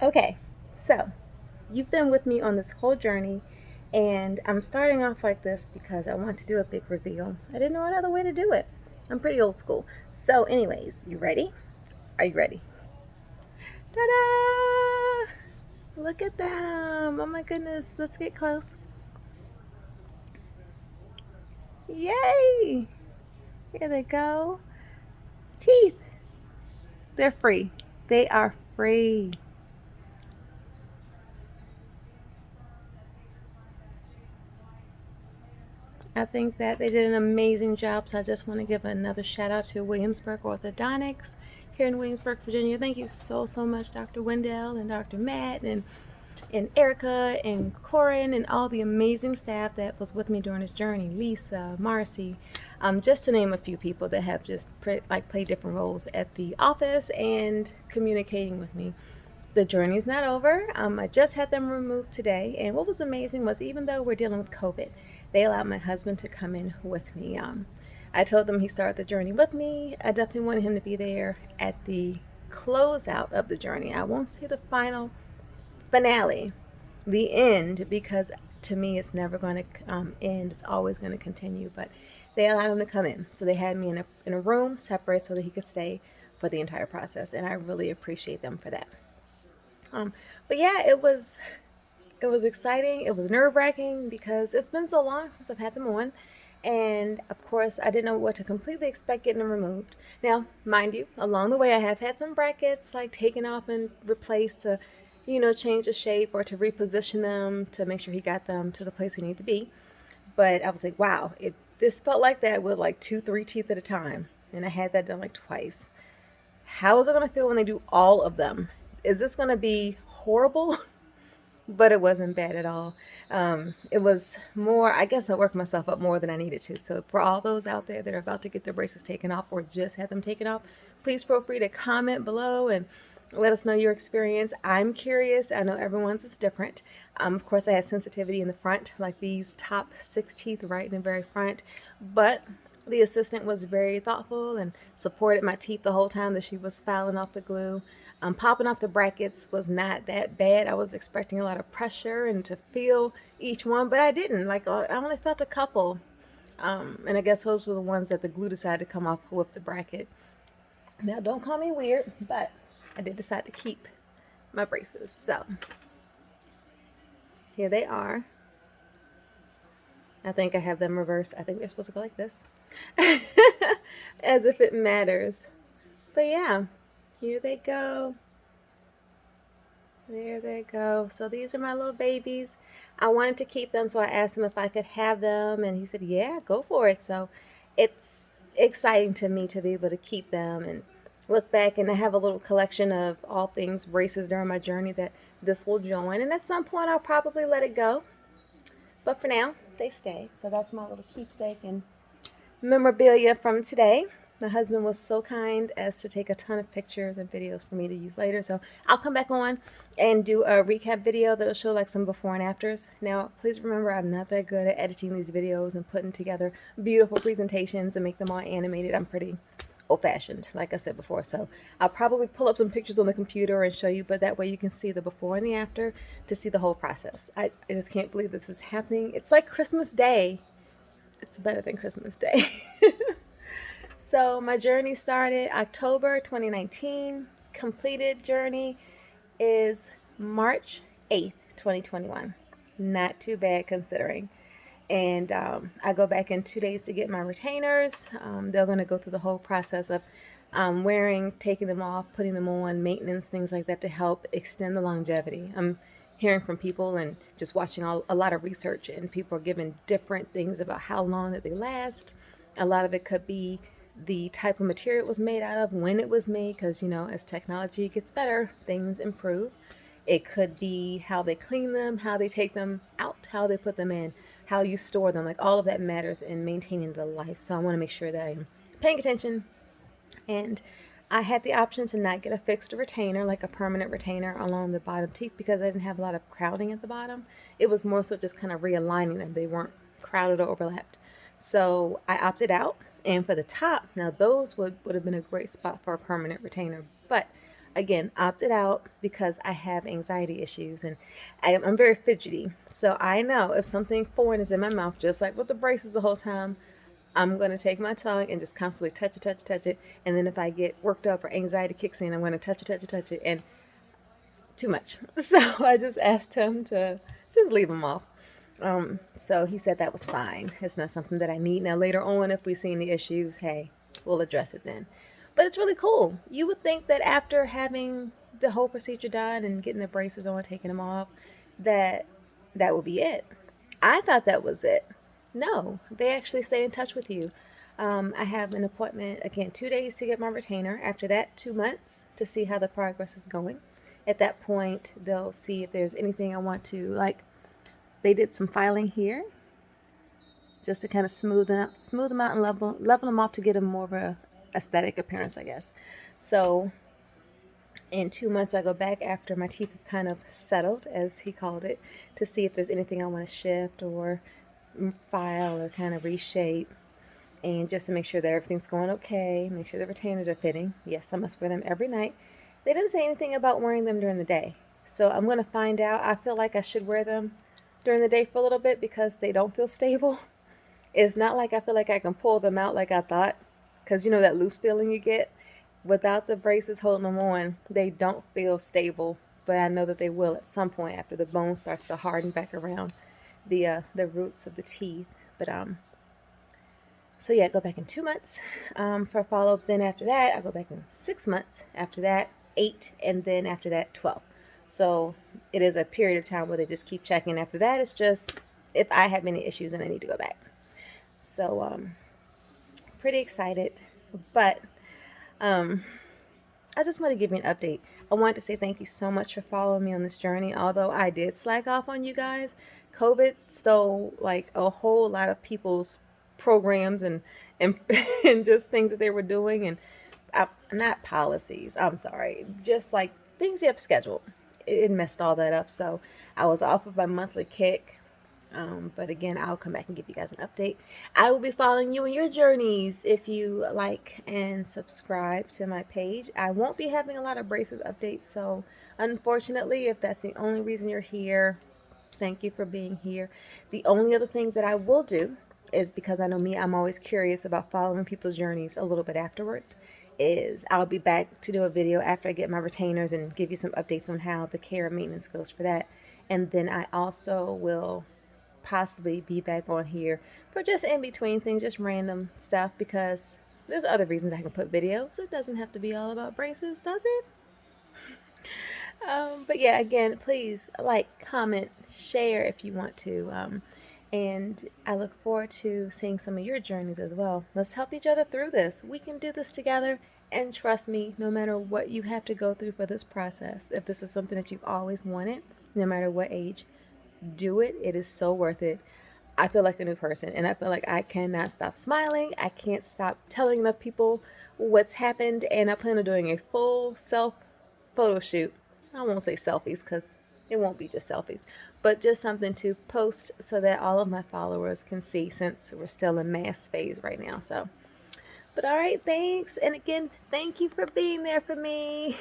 Okay, so you've been with me on this whole journey, and I'm starting off like this because I want to do a big reveal. I didn't know another way to do it. I'm pretty old school. So, anyways, you ready? Are you ready? Ta-da! Look at them. Oh my goodness. Let's get close. Yay! Here they go. Teeth. They're free. They are free. I think that they did an amazing job. So I just want to give another shout out to Williamsburg Orthodontics here in Williamsburg, Virginia. Thank you so much, Dr. Wendell and Dr. Matt and Erica and Corin and all the amazing staff that was with me during this journey. Lisa, Marcy, just to name a few people that have just played different roles at the office and communicating with me. The journey is not over. I just had them removed today, and what was amazing was even though we're dealing with COVID, they allowed my husband to come in with me. I told them he started the journey with me. I definitely wanted him to be there at the closeout of the journey. I won't say the final finale, the end, because to me it's never going to end. It's always going to continue. But they allowed him to come in, so they had me in a room separate so that he could stay for the entire process, and I really appreciate them for that. Um, but yeah, it was exciting. It was nerve wracking because it's been so long since I've had them on. And of course, I didn't know what to completely expect getting them removed. Now, mind you, along the way, I have had some brackets like taken off and replaced to, change the shape or to reposition them to make sure he got them to the place he needed to be. But I was like, wow, this felt like that with like two, three teeth at a time. And I had that done like twice. How is it going to feel when they do all of them? Is this going to be horrible? But it wasn't bad at all. It was more, I guess I worked myself up more than I needed to. So for all those out there that are about to get their braces taken off or just had them taken off, please feel free to comment below and let us know your experience. I'm curious. I know everyone's is different. Of course, I had sensitivity in the front, like these top 6 teeth right in the very front. But the assistant was very thoughtful and supported my teeth the whole time that she was filing off the glue. Popping off the brackets was not that bad. I was expecting a lot of pressure and to feel each one, but I didn't. Like, I only felt a couple. And I guess those were the ones that the glue decided to come off with the bracket. Now, don't call me weird, but I did decide to keep my braces. So, here they are. I think I have them reversed. I think they're supposed to go like this. As if it matters. But yeah, here they go. There they go. So these are my little babies. I wanted to keep them, so I asked him if I could have them, and he said, yeah, go for it. So it's exciting to me to be able to keep them and look back, and I have a little collection of all things braces during my journey that this will join. And at some point, I'll probably let it go. But for now, they stay. So that's my little keepsake and memorabilia from today. My husband was so kind as to take a ton of pictures and videos for me to use later. So I'll come back on and do a recap video that'll show like some before and afters. Now, please remember I'm not that good at editing these videos and putting together beautiful presentations and make them all animated. I'm pretty old-fashioned, like I said before. So I'll probably pull up some pictures on the computer and show you, but that way you can see the before and the after to see the whole process. I just can't believe this is happening. It's like Christmas Day. It's better than Christmas Day. So my journey started October 2019. Completed journey is March 8th, 2021. Not too bad considering. And I go back in 2 days to get my retainers. They're going to go through the whole process of wearing, taking them off, putting them on, maintenance, things like that to help extend the longevity. I'm hearing from people and just watching a lot of research, and people are giving different things about how long that they last. A lot of it could be the type of material it was made out of, when it was made, because as technology gets better, things improve. It could be how they clean them, how they take them out, how they put them in, how you store them. Like all of that matters in maintaining the life. So I want to make sure that I'm paying attention. And I had the option to not get a fixed retainer, like a permanent retainer along the bottom teeth, because I didn't have a lot of crowding at the bottom. It was more so just kind of realigning them. They weren't crowded or overlapped. So I opted out. And for the top, now those would have been a great spot for a permanent retainer. But again, opted out because I have anxiety issues and I'm very fidgety. So I know if something foreign is in my mouth, just like with the braces the whole time, I'm going to take my tongue and just constantly touch it, touch it, touch it. And then if I get worked up or anxiety kicks in, I'm going to touch it, touch it, touch it. And too much. So I just asked him to just leave them off. So he said that was fine. It's not something that I need. Now, later on, if we see any issues, hey, we'll address it then. But it's really cool. You would think that after having the whole procedure done and getting the braces on, taking them off, that that would be it. I thought that was it. No, they actually stay in touch with you. I have an appointment again, 2 days to get my retainer. After that, 2 months to see how the progress is going. At that point, they'll see if there's anything I want to like. They did some filing here just to kind of smooth them out and level them off to get them more of a aesthetic appearance, I guess. So in 2 months, I go back after my teeth have kind of settled, as he called it, to see if there's anything I want to shift or file or kind of reshape. And just to make sure that everything's going okay, make sure the retainers are fitting. Yes, I must wear them every night. They didn't say anything about wearing them during the day. So I'm going to find out. I feel like I should wear them during the day for a little bit because they don't feel stable. It's not like I feel like I can pull them out like I thought. Because you know that loose feeling you get? Without the braces holding them on, they don't feel stable. But I know that they will at some point after the bone starts to harden back around the roots of the teeth. But so yeah, I go back in 2 months for a follow-up. Then after that, I go back in 6 months. After that, 8, and then after that, 12. So it is a period of time where they just keep checking. After that, it's just if I have any issues and I need to go back. So pretty excited, but I just want to give you an update. I wanted to say thank you so much for following me on this journey. Although I did slack off on you guys, COVID stole like a whole lot of people's programs and and just things that they were doing and not policies. I'm sorry, just like things you have scheduled. It messed all that up. So I was off of my monthly kick. But again, I'll come back and give you guys an update. I will be following you in your journeys if you like and subscribe to my page. I won't be having a lot of braces updates, so unfortunately, if that's the only reason you're here, thank you for being here. The only other thing that I will do is because I know me, I'm always curious about following people's journeys a little bit afterwards. Is I'll be back to do a video after I get my retainers and give you some updates on how the care and maintenance goes for that. And then I also will possibly be back on here for just in between things, just random stuff, because there's other reasons I can put videos. It doesn't have to be all about braces, does it? But yeah, again, please like, comment, share if you want to. And I look forward to seeing some of your journeys as well. Let's help each other through this. We can do this together. And trust me, no matter what you have to go through for this process, if this is something that you've always wanted, no matter what age, do it. It is so worth it. I feel like a new person and I feel like I cannot stop smiling. I can't stop telling enough people what's happened, and I plan on doing a full self photo shoot. I won't say selfies because it won't be just selfies, but just something to post so that all of my followers can see, since we're still in mass phase right now. So, but all right, thanks. And again, thank you for being there for me.